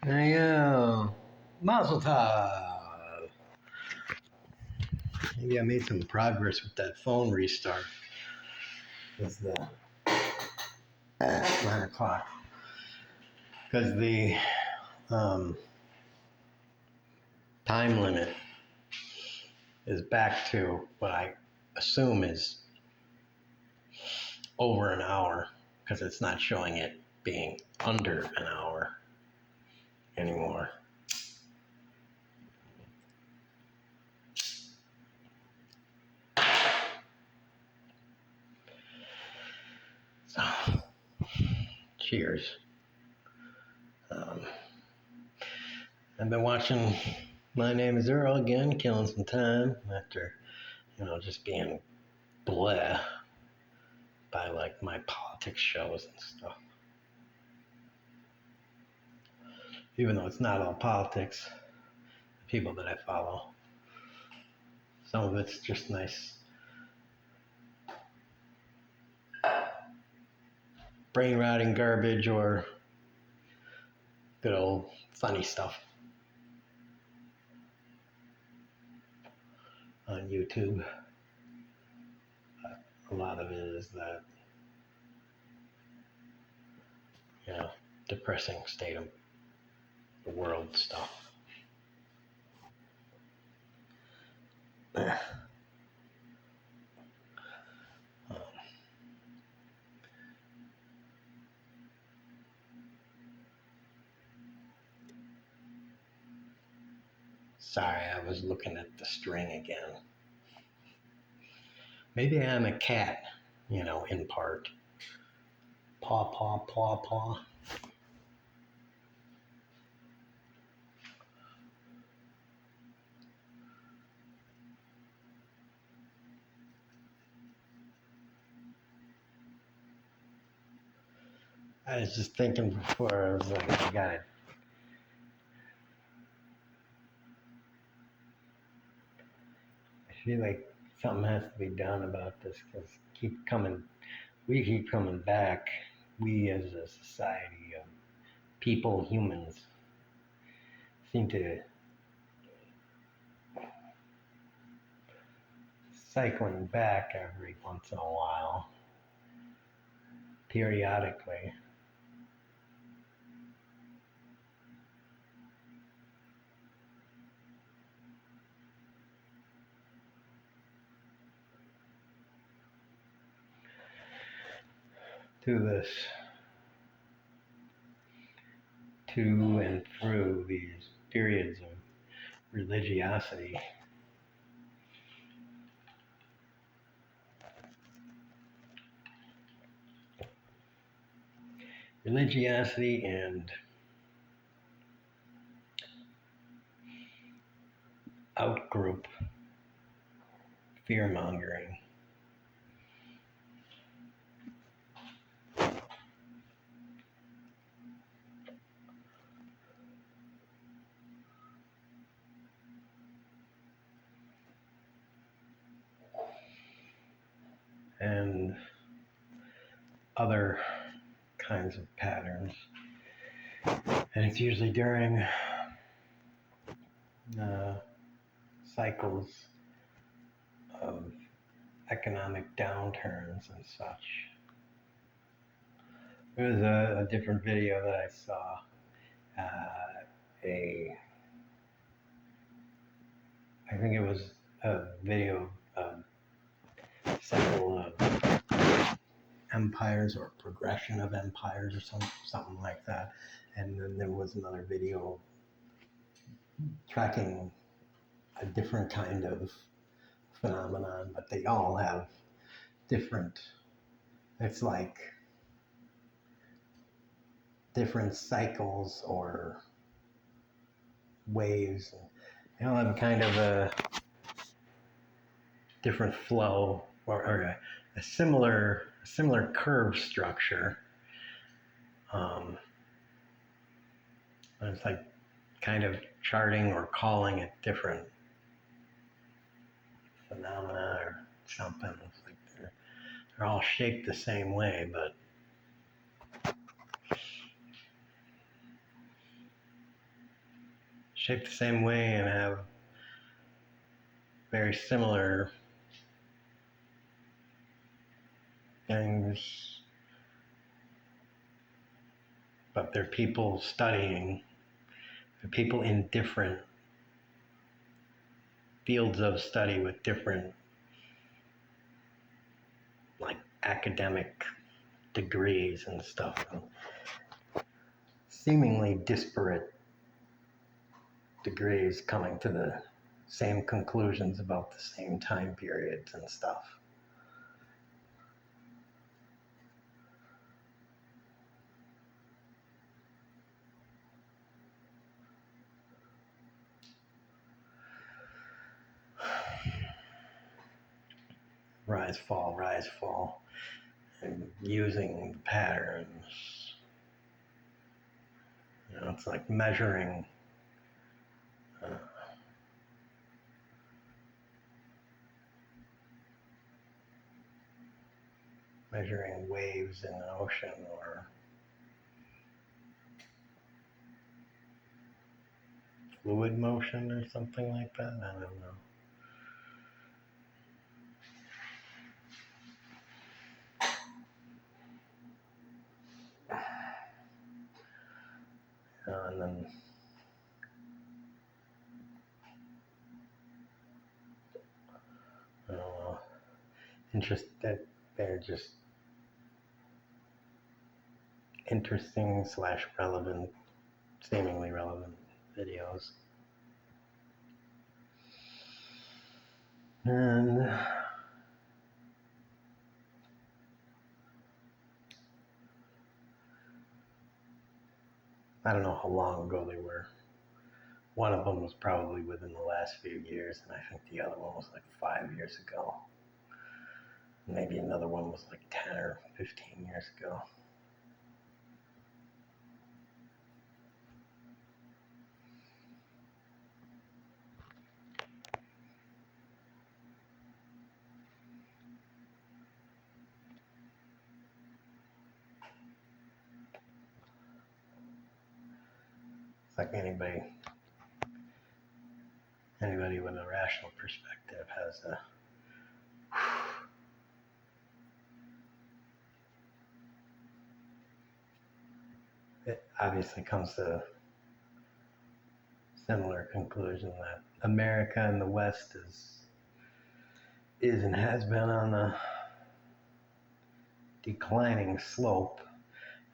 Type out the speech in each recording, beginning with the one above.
Hey, Mazel Tov. Maybe I made some progress with that phone restart. It's the 9 o'clock. Because the time limit is back to what I assume is over an hour, because it's not showing it being under an hour anymore. So, cheers. I've been watching My Name is Earl again, killing some time after, just being bleh by like my politics shows and stuff. Even though it's not all politics, the people that I follow, some of it's just nice brain rotting garbage or good old funny stuff on YouTube. A lot of it is that, depressing state of the world stuff. Sorry, I was looking at the string again. Maybe I'm a cat, in part. Paw, paw, paw, paw. I was just thinking before, I was like, I got it. I feel like something has to be done about this because we keep coming back. We as a society of people, humans, seem to cycling back every once in a while, periodically. To and through these periods of religiosity. Religiosity and outgroup fear mongering. And other kinds of patterns. And it's usually during cycles of economic downturns and such. There was a different video that I saw. I think it was a video of cycle of empires or progression of empires or something like that. And then there was another video tracking a different kind of phenomenon, but they all have different, it's like different cycles or waves. They all have kind of a different flow or a similar curve structure. It's like kind of charting or calling it different phenomena or something. It's like they're all shaped the same way, but shaped the same way and have very similar things, but they're people studying, they're people in different fields of study with different, like, academic degrees and stuff, and seemingly disparate degrees coming to the same conclusions about the same time periods and stuff. Rise, fall, and using patterns. You know, it's like measuring measuring waves in the ocean, or fluid motion or something like that. I don't know. And then I don't know. That they're just interesting / relevant, seemingly relevant videos. And I don't know how long ago they were. One of them was probably within the last few years, and I think the other one was like 5 years ago. Maybe another one was like 10 or 15 years ago. It's like anybody with a rational perspective has a it obviously comes to a similar conclusion that America and the West is and has been on a declining slope,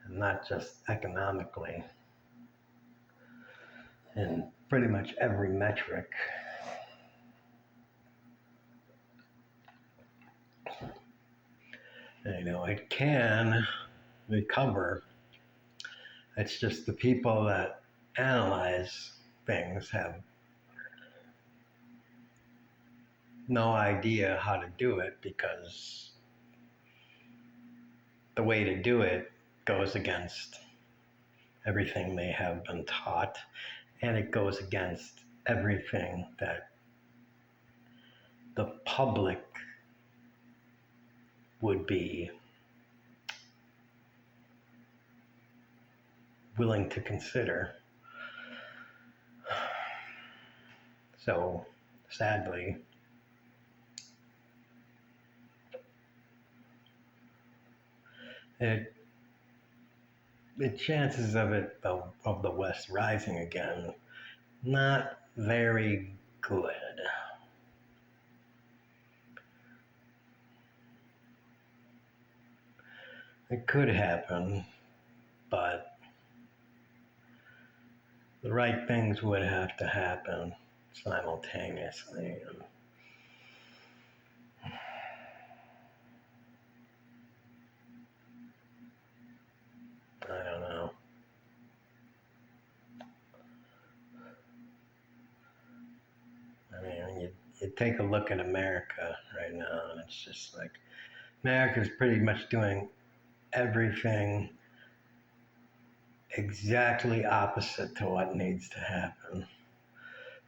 and not just economically, in pretty much every metric. You know, it can recover. It's just the people that analyze things have no idea how to do it, because the way to do it goes against everything they have been taught, and it goes against everything that the public would be willing to consider. So, sadly, the chances of the West rising again, not very good. It could happen, but the right things would have to happen simultaneously. And I don't know. I mean, you take a look at America right now, and it's just like America's pretty much doing everything exactly opposite to what needs to happen.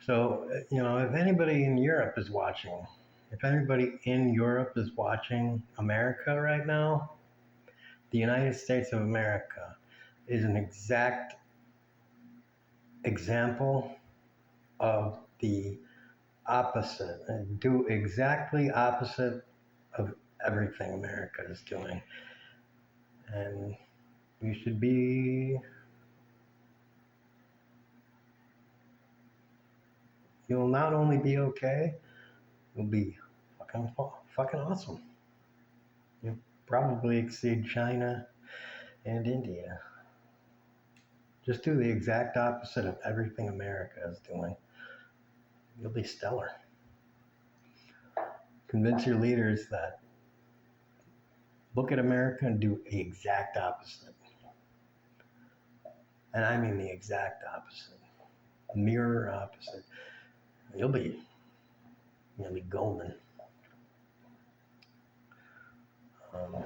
So, you know, if anybody in Europe is watching, if anybody in Europe is watching America right now, the United States of America is an exact example of the opposite and do exactly opposite of everything America is doing. And you should be, you'll not only be okay, you'll be fucking awesome. You'll probably exceed China and India. Just do the exact opposite of everything America is doing. You'll be stellar. Convince your leaders that look at America and do the exact opposite. And I mean the exact opposite. Mirror opposite. You'll be golden. Um,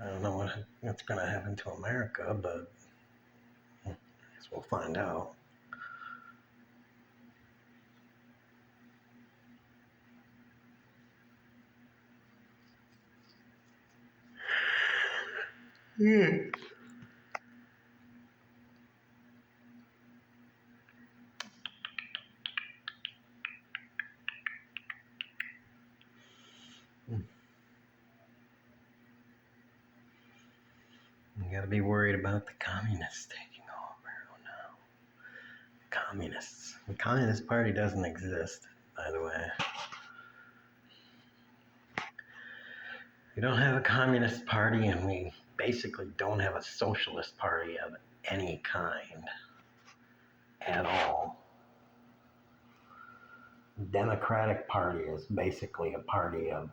I don't know what's going to happen to America, but I guess we'll find out. Yeah. You got to be worried about the communists taking over. Oh no. Communists. The Communist Party doesn't exist, by the way. We don't have a Communist Party, and we basically don't have a Socialist Party of any kind at all. Democratic Party is basically a party of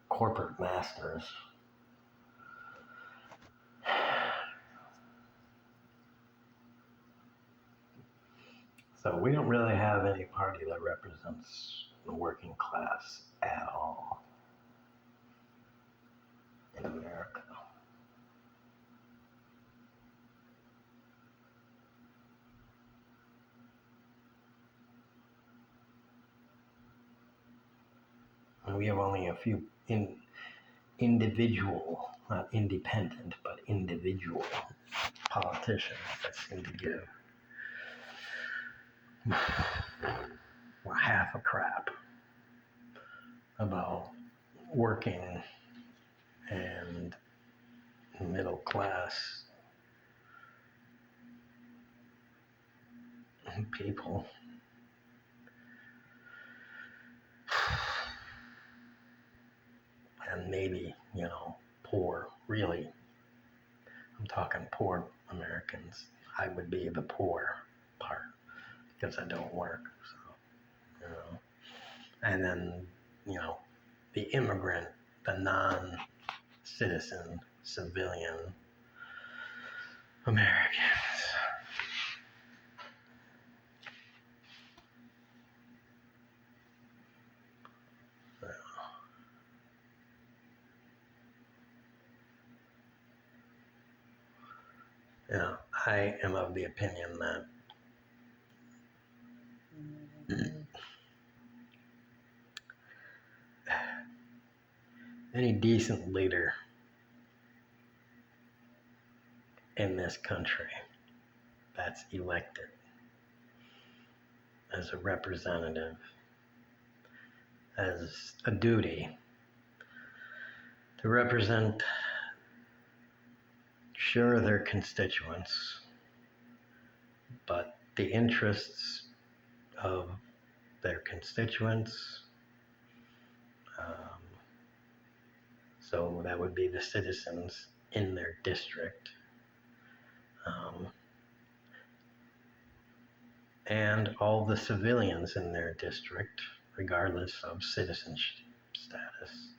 corporate masters. So we don't really have any party that represents the working class at all in America. And we have only a few individual, not independent, but individual politicians that seem to give half a crap about working and middle class people. And maybe, poor, really, I'm talking poor Americans. I would be the poor part because I don't work. So, and then, the immigrant, the non-citizen, civilian Americans. I am of the opinion that any decent leader in this country that's elected as a representative has a duty to represent, sure, their constituents, but the interests of their constituents. So that would be the citizens in their district. And all the civilians in their district, regardless of citizenship status.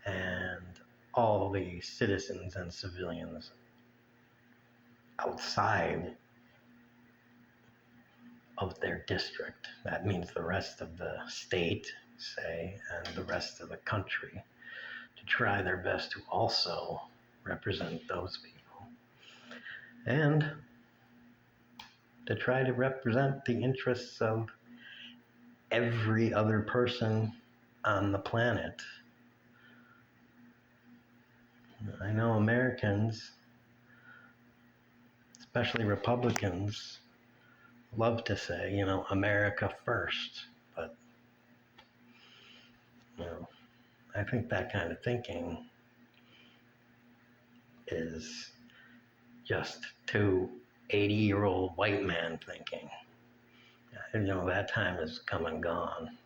And all the citizens and civilians outside of their district. That means the rest of the state, say, and the rest of the country, to try their best to also represent those people. And to try to represent the interests of every other person on the planet. I know Americans, especially Republicans, love to say, America first, but, I think that kind of thinking is just too 80-year-old white man thinking. That time is come and gone.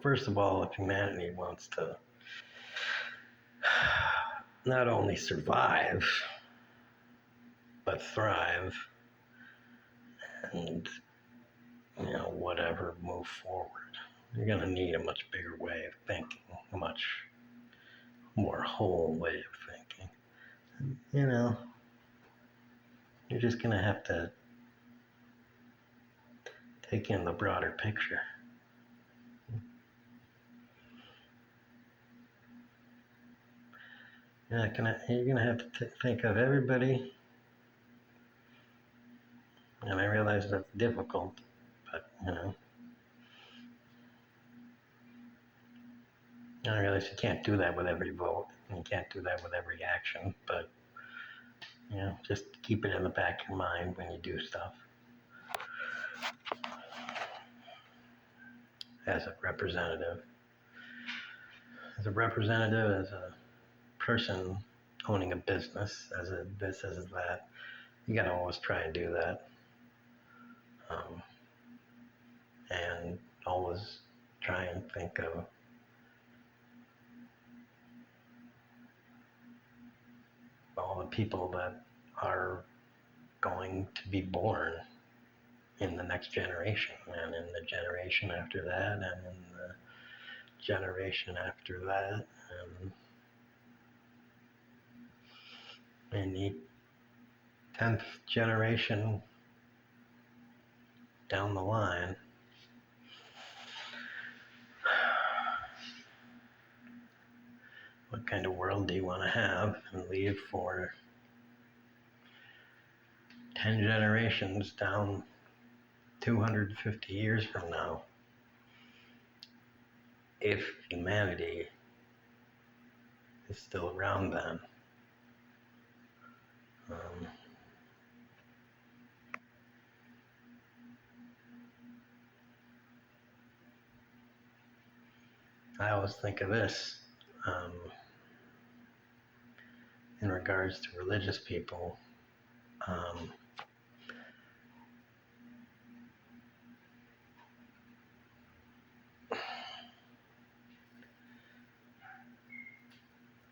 First of all, if humanity wants to not only survive, but thrive, and, move forward, you're going to need a much bigger way of thinking, a much more whole way of thinking. You're just going to have to take in the broader picture. You're going to have to think of everybody, and I realize that's difficult, but, I realize you can't do that with every vote, and you can't do that with every action, but, just keep it in the back of your mind when you do stuff. As a representative, as a person owning a business, as a this, as that, you gotta always try and do that. And always try and think of all the people that are going to be born in the next generation, and in the generation after that, and in the generation after that, and in the 10th generation down the line. What kind of world do you want to have and leave for 10 generations down 250 years from now, if humanity is still around then? I always think of this in regards to religious people.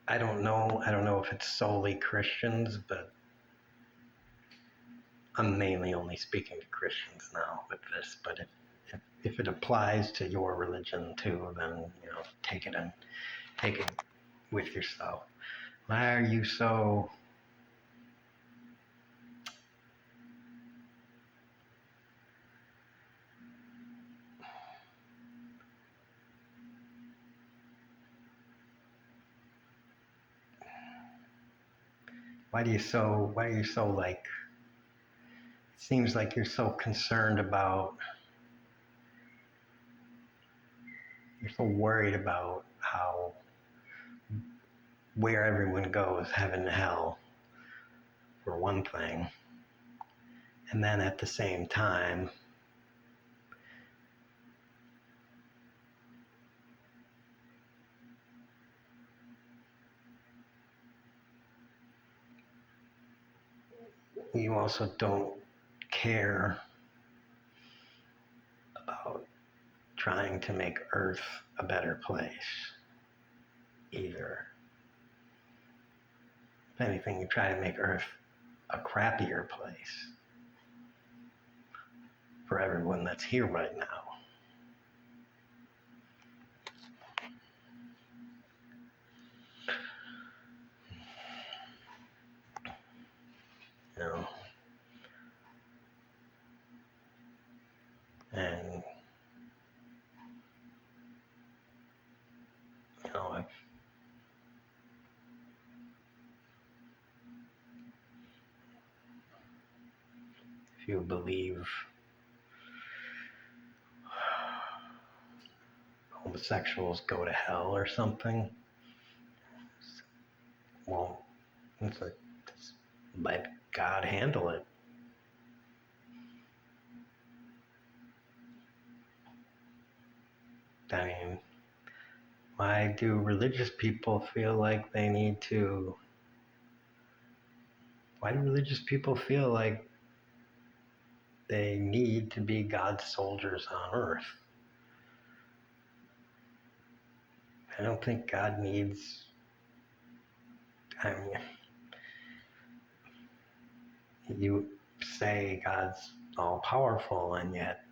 I don't know if it's solely Christians, but I'm mainly only speaking to Christians now with this, but if it applies to your religion too, then, take it with yourself. Why are you so why are you so like, it seems like you're so concerned about, you're so worried about where everyone goes, heaven and hell, for one thing, and then at the same time, you also don't care about trying to make Earth a better place either. If anything, you try to make Earth a crappier place for everyone that's here right now. if you believe homosexuals go to hell or something, well, it's like, just let God handle it. I mean, why do religious people feel like they need to? Why do religious people feel like they need to be God's soldiers on earth? I don't think God needs. I mean, you say God's all powerful, and yet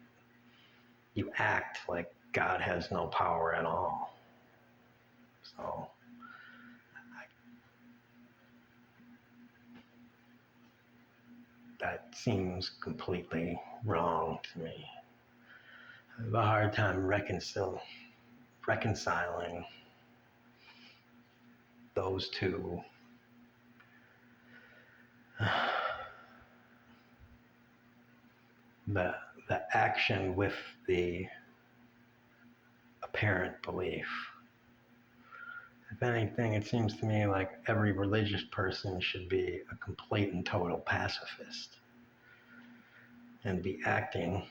you act like God has no power at all. So that seems completely wrong to me. I have a hard time reconciling those two. The action with the apparent belief. If anything, it seems to me like every religious person should be a complete and total pacifist and be acting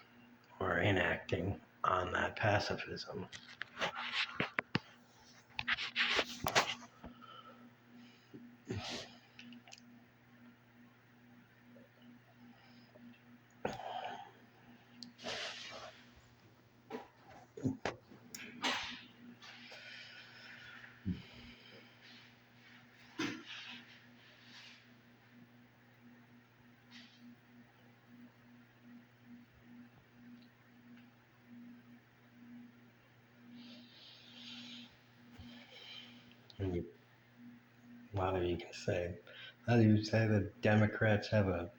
or enacting on that pacifism. And a lot of you can say, how do you say that Democrats have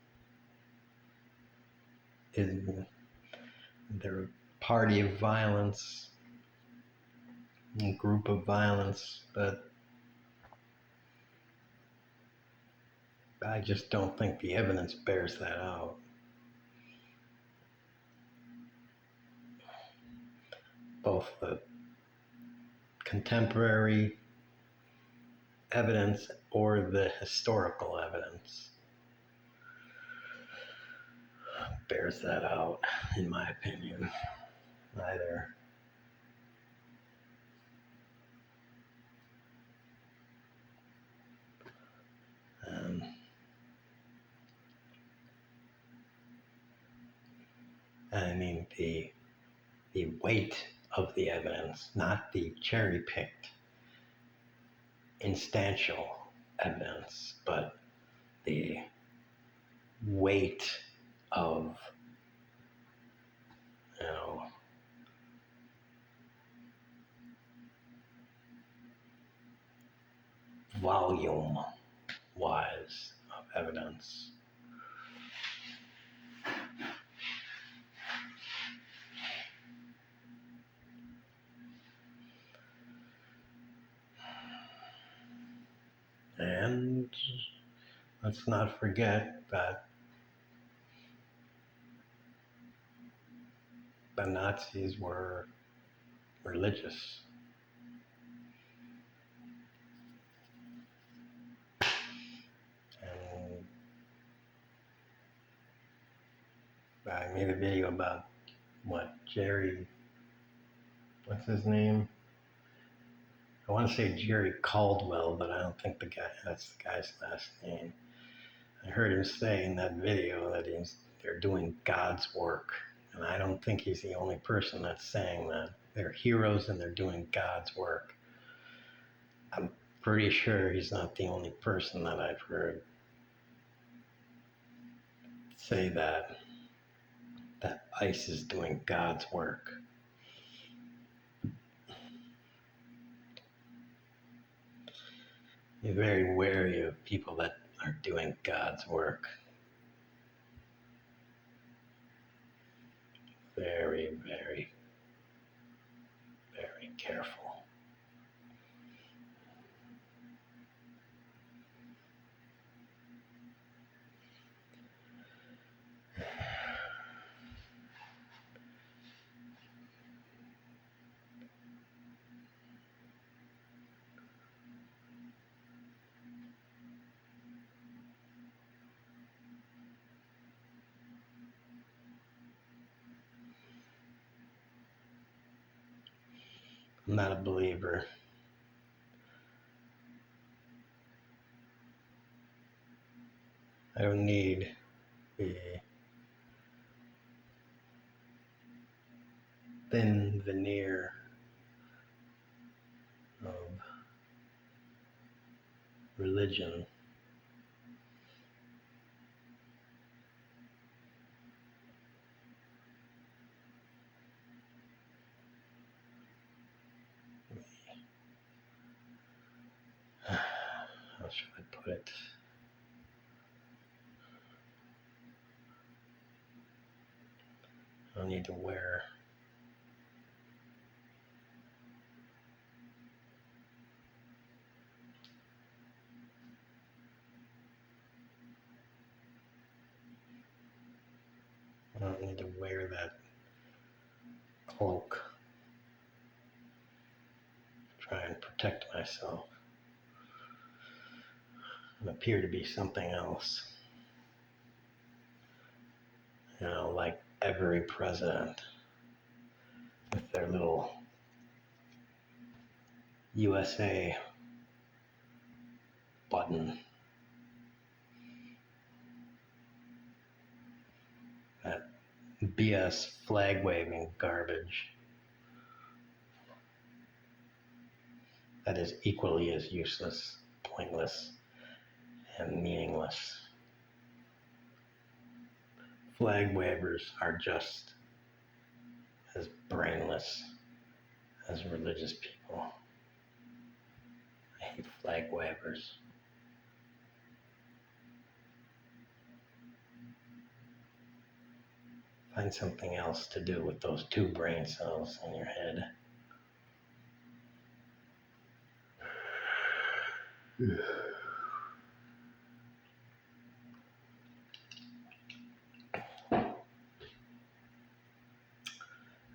they're a party of violence, a group of violence, but I just don't think the evidence bears that out. Both the contemporary evidence or the historical evidence bears that out, in my opinion. Either I mean, the weight of the evidence, not the cherry-picked instantial evidence, but the weight of, you know, volume-wise of evidence. And let's not forget that the Nazis were religious. And I made a video about what's his name? I want to say Jerry Caldwell, but I don't think that's the guy's last name. I heard him say in that video that they're doing God's work. And I don't think he's the only person that's saying that. They're heroes and they're doing God's work. I'm pretty sure he's not the only person that I've heard say that ICE is doing God's work. Be very wary of people that are doing God's work. Very, very, very careful. I'm not a believer. I don't need the thin veneer of religion. How should I put it? I don't need to wear that cloak. Try and protect myself and appear to be something else. Like every president with their little USA button. That BS flag waving garbage that is equally as useless, pointless, and meaningless. Flag wavers are just as brainless as religious people. I hate flag wavers. Find something else to do with those 2 brain cells in your head.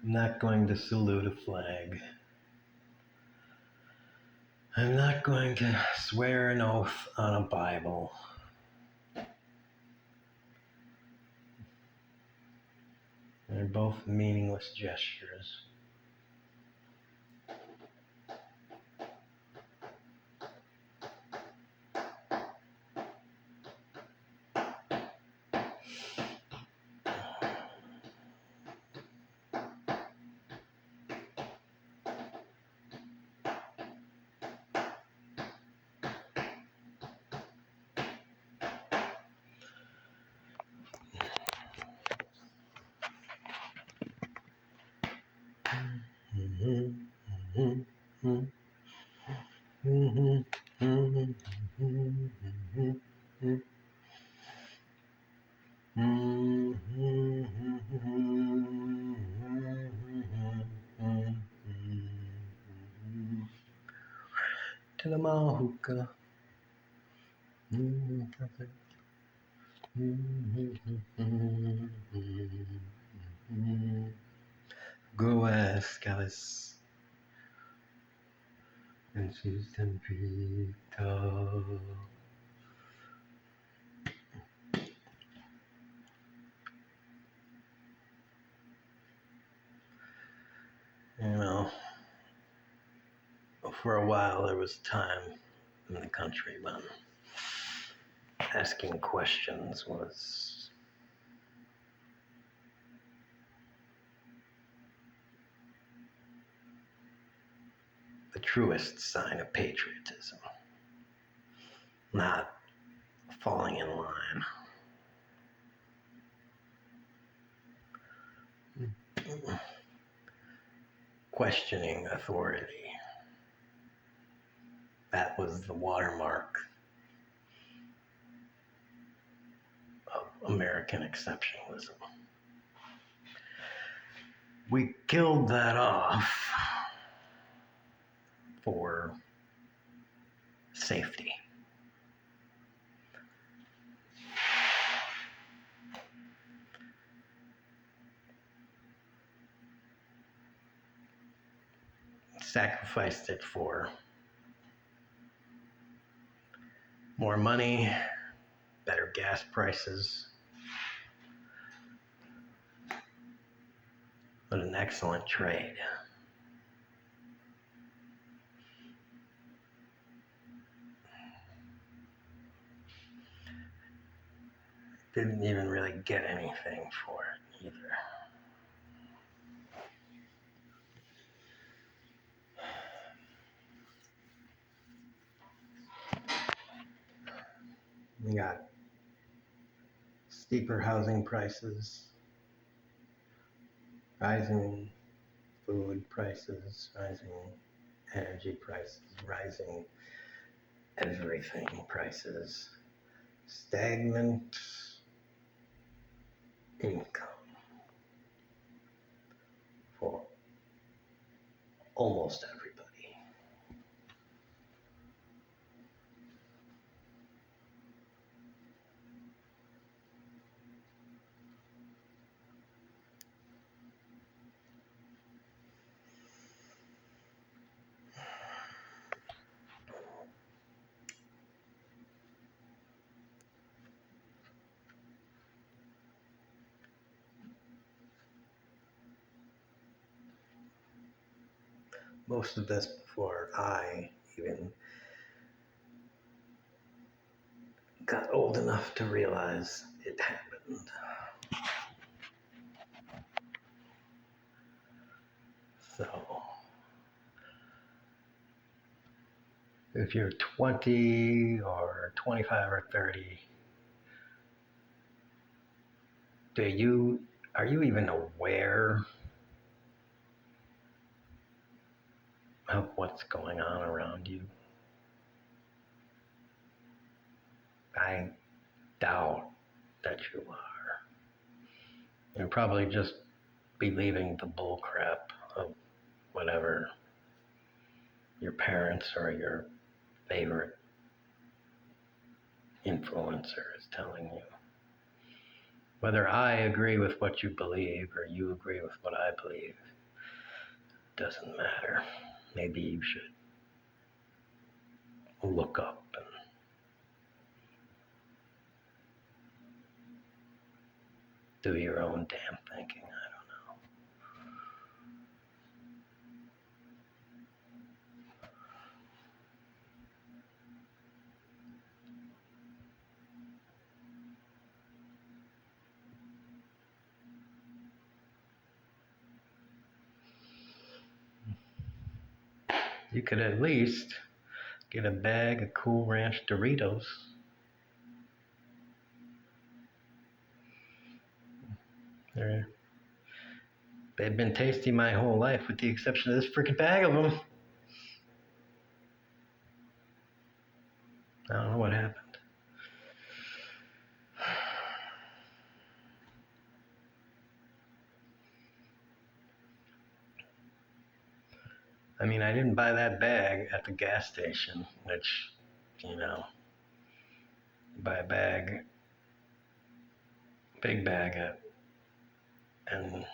I'm not going to salute a flag. I'm not going to swear an oath on a Bible. They're both meaningless gestures. Tilamahooka. Go ask Alice, and she's 10 feet tall. For a while there was time in the country when asking questions was the truest sign of patriotism, not falling in line. Questioning authority. That was the watermark of American exceptionalism. We killed that off for safety. Sacrificed it for more money, better gas prices, but an excellent trade. didn't even really get anything for it either. We got steeper housing prices, rising food prices, rising energy prices, rising everything prices, stagnant income for almost everybody. Most of this before I even got old enough to realize it happened. So, if you're 20 or 25 or 30, are you even aware of what's going on around you? I doubt that you are. You're probably just believing the bull crap of whatever your parents or your favorite influencer is telling you. Whether I agree with what you believe or you agree with what I believe doesn't matter. Maybe you should look up and do your own damn thinking. I don't know. You could at least get a bag of Cool Ranch Doritos. They've been tasty my whole life with the exception of this freaking bag of them. I don't know what happened. I mean, I didn't buy that bag at the gas station, which, you buy a big bag and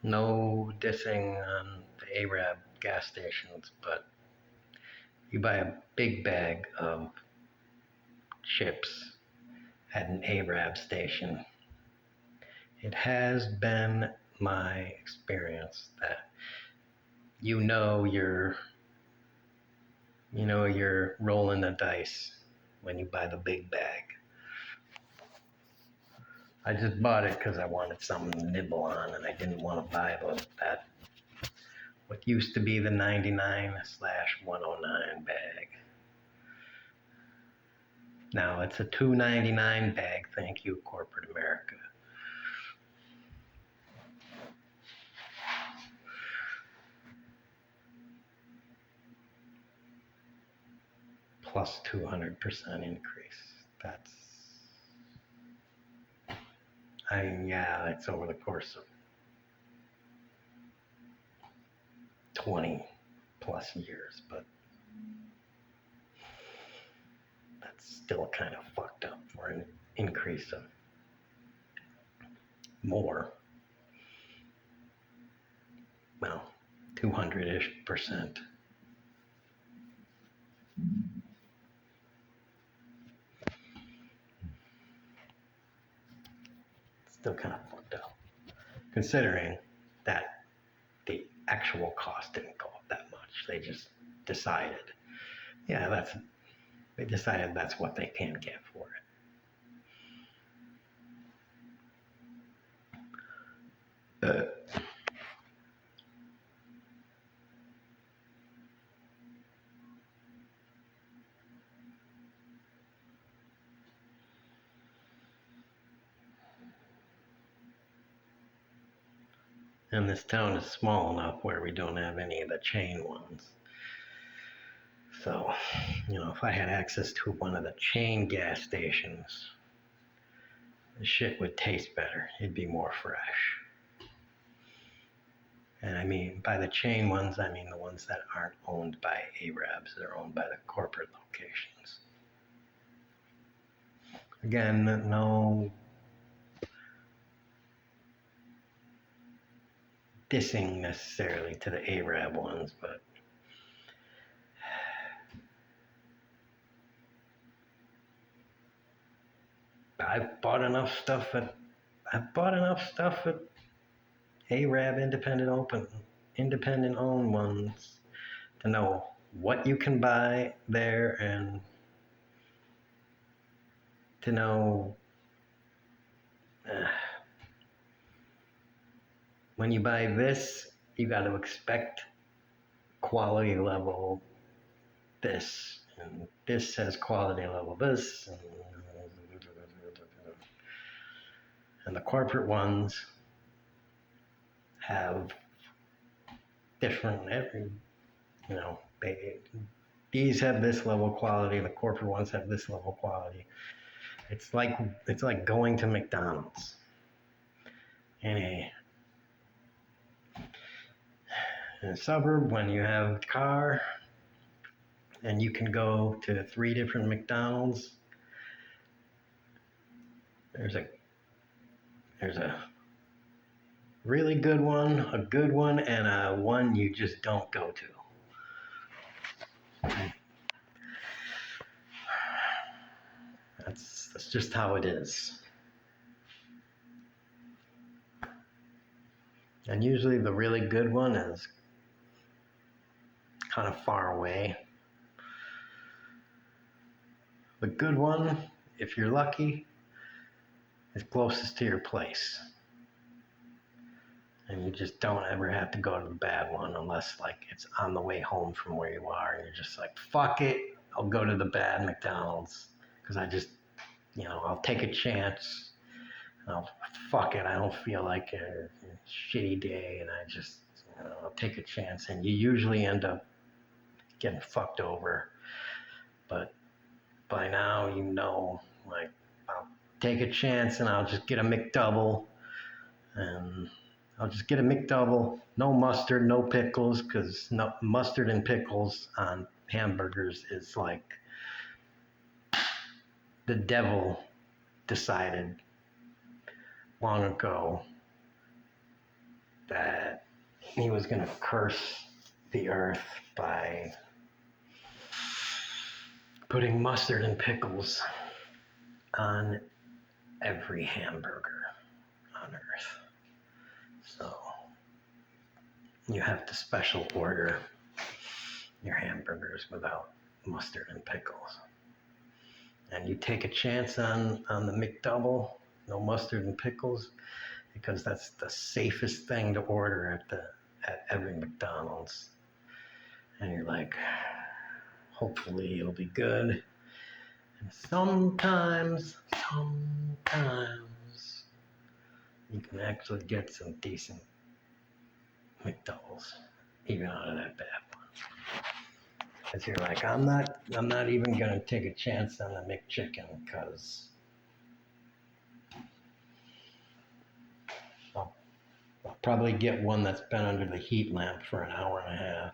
no dissing on the Arab gas stations, but you buy a big bag of chips at an Arab station. It has been my experience that you're rolling the dice when you buy the big bag. I just bought it because I wanted something to nibble on, and I didn't want to buy what used to be the 99/109 bag. Now it's a $2.99 bag. Thank you, corporate America. Plus 200% increase. It's over the course of 20 plus years, but that's still kind of fucked up for an increase of more. 200-ish%. Still kind of fucked up, considering that the actual cost didn't go up that much. They just decided, that's what they can get for it. And this town is small enough where we don't have any of the chain ones. So, if I had access to one of the chain gas stations, the shit would taste better. It'd be more fresh. And I mean, by the chain ones, I mean the ones that aren't owned by Arabs. They're owned by the corporate locations. Again, no dissing necessarily to the Arab ones, but I've bought enough stuff at Arab independent owned ones to know what you can buy there and to know when you buy this, you got to expect quality level this, and this has quality level this, and the corporate ones have different, these have this level quality, the corporate ones have this level quality. It's like going to McDonald's in a suburb when you have a car and you can go to 3 different McDonald's. There's a really good one, a good one, and a one you just don't go to. That's just how it is. And usually the really good one is kind of far away. The good one, if you're lucky, is closest to your place. And you just don't ever have to go to the bad one unless it's on the way home from where you are and you're just like, fuck it, I'll go to the bad McDonald's because I just, I'll take a chance. Fuck it, I don't feel like a shitty day and I just, I'll take a chance. And you usually end up getting fucked over. But by now, I'll take a chance and I'll just get a McDouble. And I'll just get a McDouble, no mustard, no pickles, because mustard and pickles on hamburgers is like the devil decided long ago that he was going to curse the earth by putting mustard and pickles on every hamburger on earth. So you have to special order your hamburgers without mustard and pickles. And you take a chance on the McDouble, no mustard and pickles, because that's the safest thing to order at every McDonald's. And you're like, hopefully it'll be good. And sometimes you can actually get some decent McDoubles, even out of that bad one. Because you're like, I'm not even gonna take a chance on the McChicken because I'll probably get one that's been under the heat lamp for an hour and a half.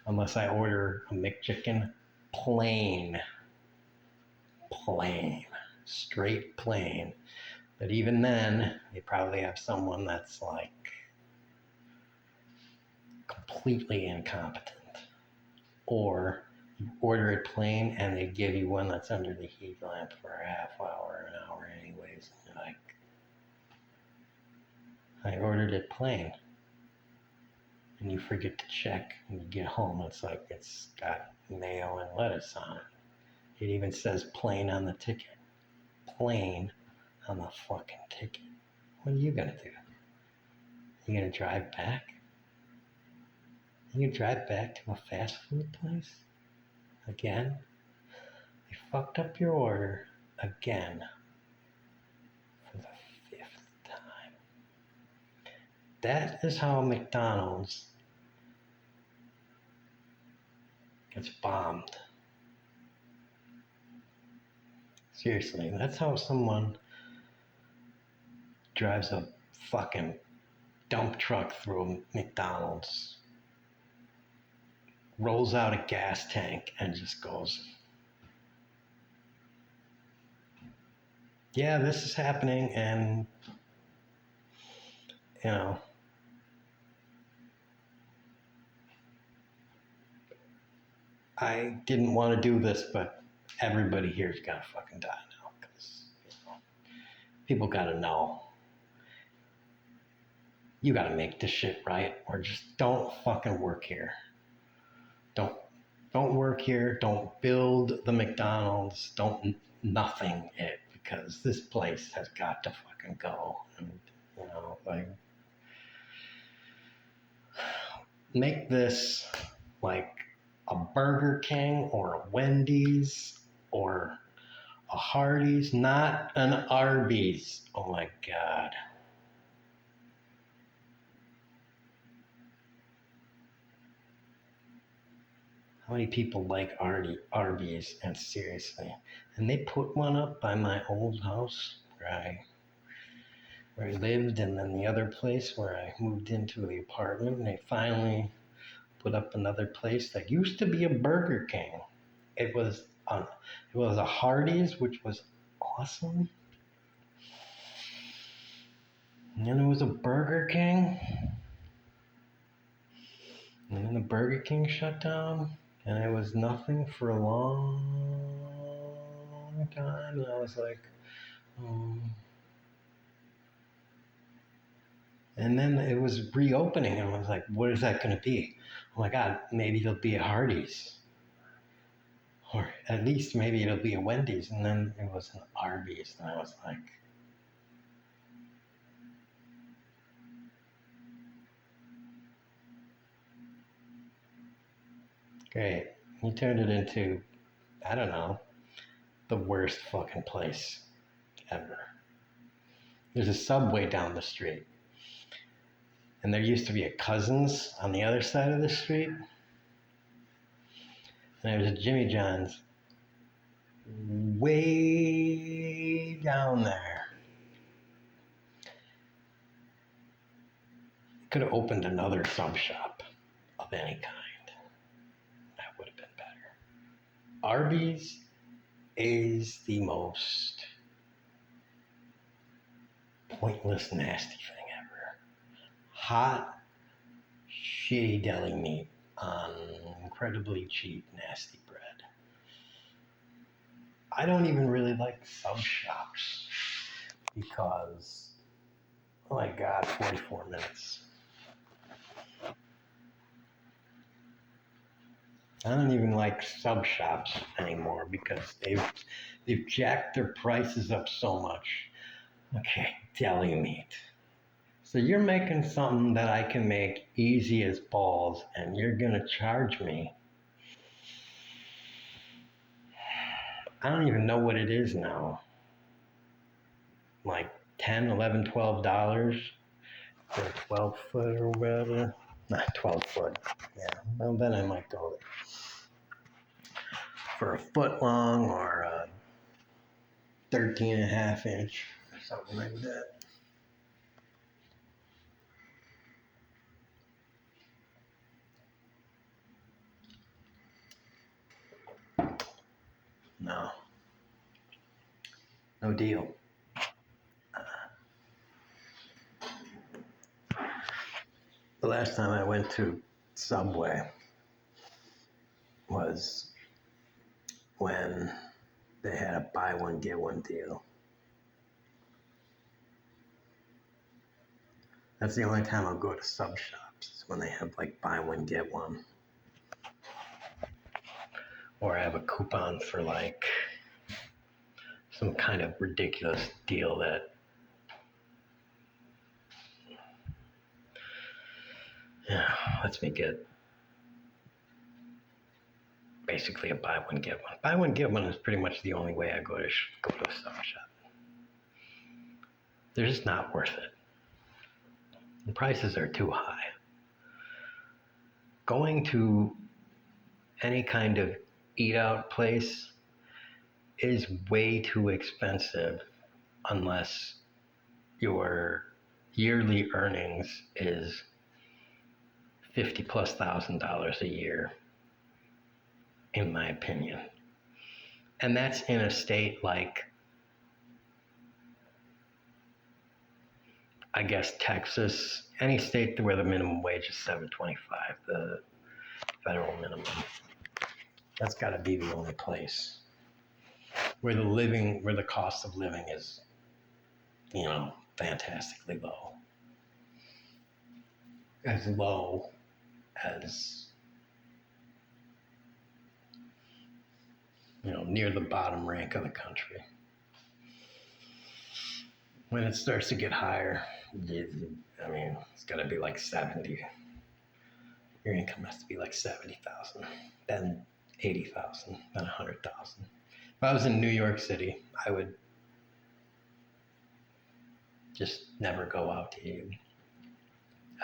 Unless I order a McChicken plain, straight plain. But even then, they probably have someone that's like completely incompetent. Or you order it plain and they give you one that's under the heat lamp for a half hour, an hour anyways. And you're like, I ordered it plain. And you forget to check when you get home. It's like it's got mayo and lettuce on it. It even says plain on the ticket. Plain on the fucking ticket. What are you gonna do? You gonna drive back? You drive back to a fast food place? Again? You fucked up your order again. That is how McDonald's gets bombed. Seriously, that's how someone drives a fucking dump truck through a McDonald's, rolls out a gas tank, and just goes, yeah, this is happening, and, you know, I didn't want to do this, but everybody here's got to fucking die now, because people got to know. You got to make this shit right, or just don't fucking work here. Don't work here. Don't build the McDonald's. Don't nothing it, because this place has got to fucking go. And like, make this like a Burger King or a Wendy's or a Hardee's, not an Arby's. Oh my God. How many people like Arby's? And seriously, and they put one up by my old house where I lived, and then the other place where I moved into the apartment. And they finally put up another place that used to be a Burger King. It was a Hardee's, which was awesome. And then it was a Burger King, and then the Burger King shut down. And it was nothing for a long time. And I was like, And then it was reopening. And I was like, what is that going to be? Oh my God, maybe it'll be a Hardee's. Or at least maybe it'll be a Wendy's. And then it was an Arby's. And I was like, great. He turned it into, I don't know, the worst fucking place ever. There's a Subway down the street. And there used to be a Cousins on the other side of the street. And there was a Jimmy John's way down there. Could have opened another sub shop of any kind. That would have been better. Arby's is the most pointless, nasty thing ever. Hot, shitty deli meat on incredibly cheap, nasty bread. I don't even really like sub shops because, oh my God, 44 minutes. I don't even like sub shops anymore because they've jacked their prices up so much. Okay, deli meat. So you're making something that I can make easy as balls, and you're gonna charge me. I don't even know what it is now. Like $10, $11, $12 for a 12 foot or whatever. Not 12 foot. Yeah, well then I might go there. For a foot long or a 13.5 inch or something like that. No. No deal. The last time I went to Subway was when they had a buy one, get one deal. That's the only time I'll go to sub shops, is when they have like buy one, get one. Or I have a coupon for like some kind of ridiculous deal that lets me get basically a buy one, get one. Buy one, get one is pretty much the only way I go to a sub shop. They're just not worth it. The prices are too high. Going to any kind of eat out place is way too expensive unless your yearly earnings is $50,000+ a year, in my opinion. And that's in a state like, I guess, Texas, any state where the minimum wage is $7.25, the federal minimum. That's got to be the only place where the cost of living is, fantastically low. As low as, near the bottom rank of the country. When it starts to get higher, it's got to be like 70. Your income has to be like 70,000, then 80,000, then 100,000. If I was in New York City, I would just never go out to eat,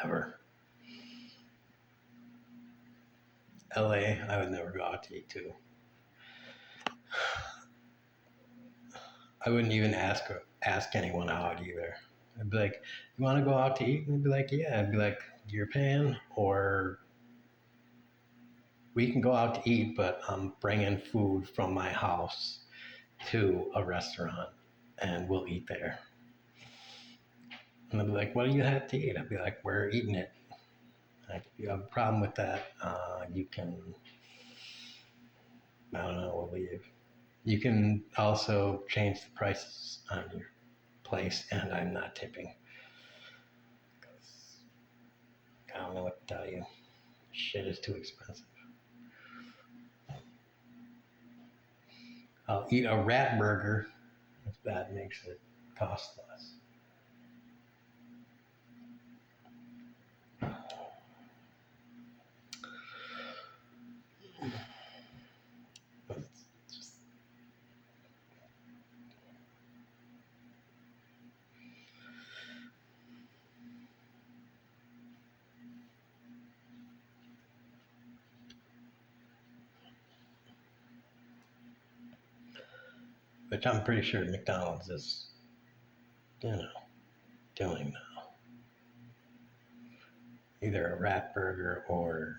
ever. LA, I would never go out to eat too. I wouldn't even ask anyone out either. I'd be like, "You want to go out to eat?" And they'd be like, "Yeah." I'd be like, "You're paying, or we can go out to eat, but I'm bringing food from my house to a restaurant, and we'll eat there." And they'd be like, "What do you have to eat?" I'd be like, "We're eating it." Like, if you have a problem with that, you can, we'll leave. You can also change the prices on your place, and I'm not tipping. I don't know what to tell you. Shit is too expensive. I'll eat a rat burger if that makes it cost less. Which I'm pretty sure McDonald's is, doing now. Either a rat burger or,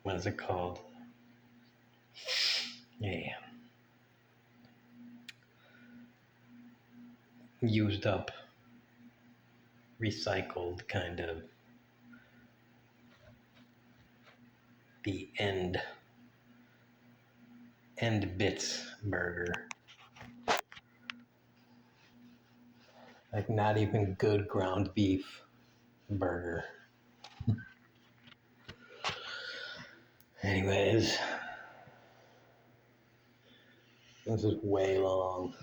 what is it called? A used up, recycled kind of the end bits burger. Like, not even good ground beef burger. Anyways, this is way long.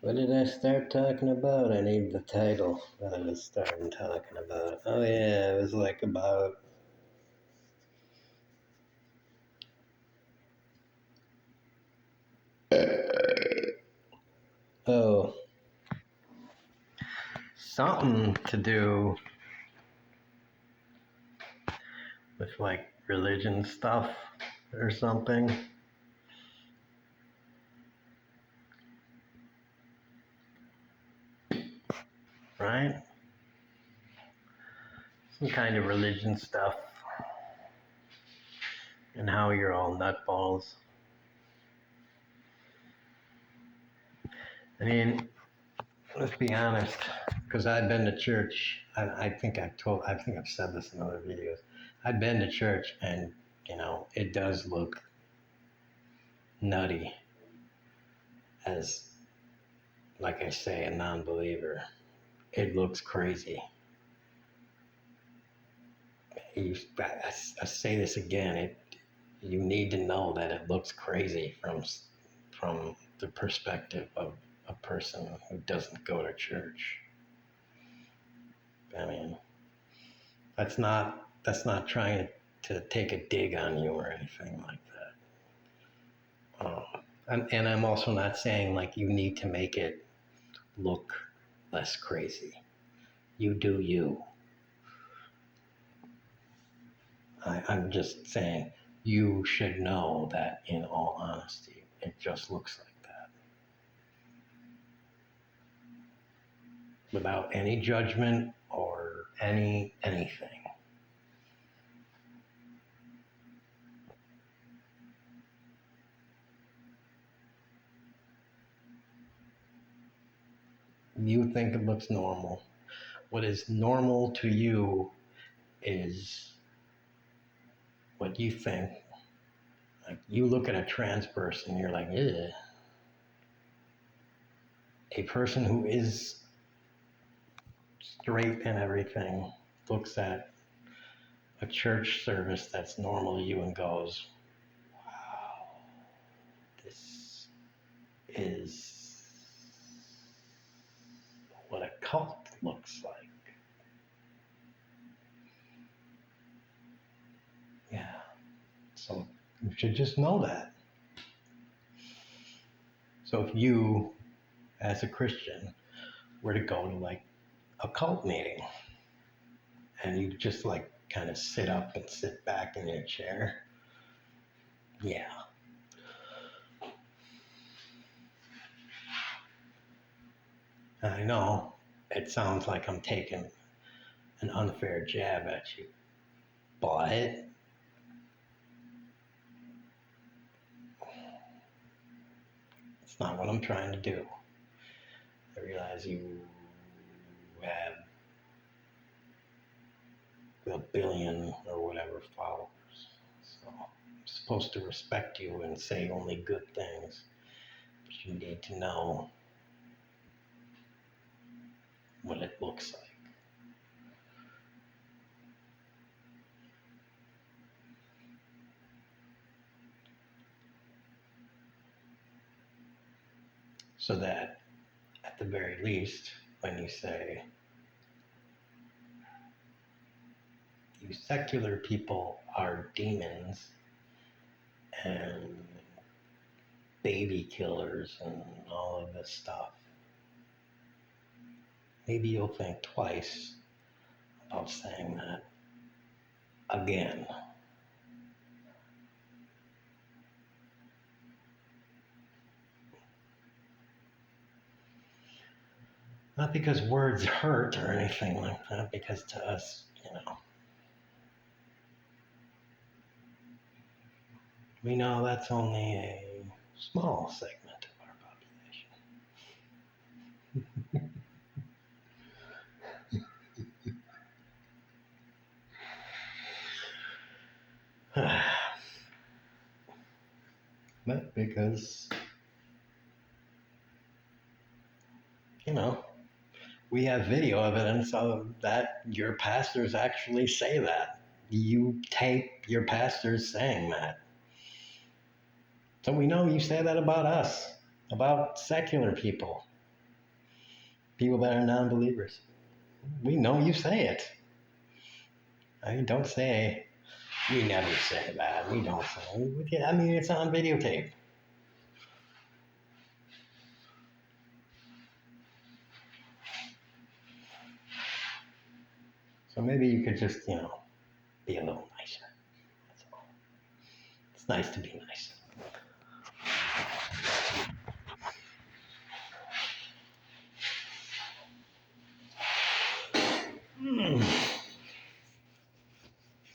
What did I start talking about? I need the title that I was starting talking about. Oh yeah, it was like about something to do with like religion stuff or something. Right? Some kind of religion stuff. And how you're all nutballs. I mean, let's be honest, because I've been to church. I think I've said this in other videos. I've been to church, and it does look nutty. As, like I say, a non-believer, it looks crazy. I say this again. You need to know that it looks crazy from the perspective of a person who doesn't go to church. I mean, that's not trying to take a dig on you or anything like that. And I'm also not saying like you need to make it look less crazy. You do you. I'm just saying you should know that in all honesty, it just looks like that. Without any judgment or anything. You think it looks normal. What is normal to you is what you think. Like you look at a trans person, you're like, ugh. A person who is straight and everything looks at a church service that's normal to you and goes, wow, this is what a cult looks like. Yeah. So you should just know that. So if you, as a Christian, were to go to like a cult meeting and you just like kind of sit up and sit back in your chair, yeah. I know it sounds like I'm taking an unfair jab at you, but it's not what I'm trying to do. I realize you have a billion or whatever followers, so I'm supposed to respect you and say only good things, but you need to know what it looks like. So that at the very least, when you say, you secular people are demons and baby killers and all of this stuff, maybe you'll think twice about saying that again. Not because words hurt or anything like that, because to us, we know that's only a small segment of our population. But because, we have video evidence of that your pastors actually say that. You tape your pastors saying that. So we know you say that about us, about secular people, people that are non-believers. We know you say it. I mean, don't say, we never say that. We don't say it. I mean, it's on videotape. So maybe you could just, be a little nicer. That's all. It's nice to be nice.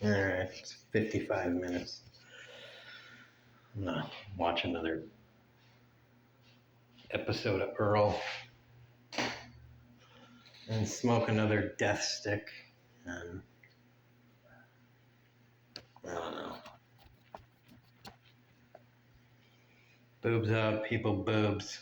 All right, it's 55 minutes. I'm gonna watch another episode of Earl and smoke another death stick, and I don't know. Boobs up, people boobs.